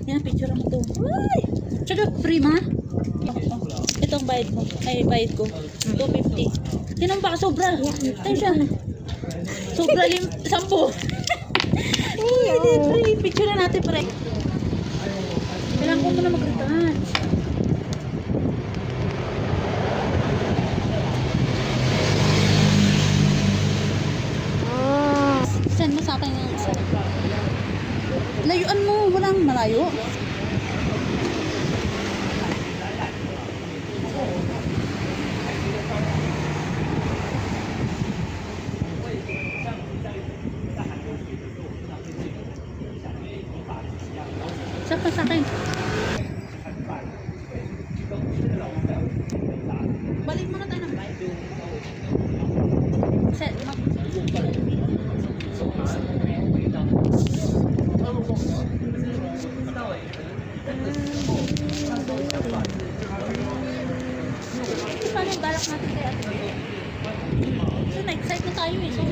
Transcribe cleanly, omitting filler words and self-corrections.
Yan, picture mo to. Ay! Tsaka free ma? Ito ang bayad mo. Ay, bayad ko. 250. Tinang baka sobra. Tayo siya. Sobra 10. Ay, free. Picture na natin pre. Kailangan ko muna mag-retouch. Send mo sa akin yung isa. Layuan mo, walang malayo. Saka sa akin. Balik muna tayo ng bike. Set, paano yung balak natin kaya? So, na-excite na tayo eh. So,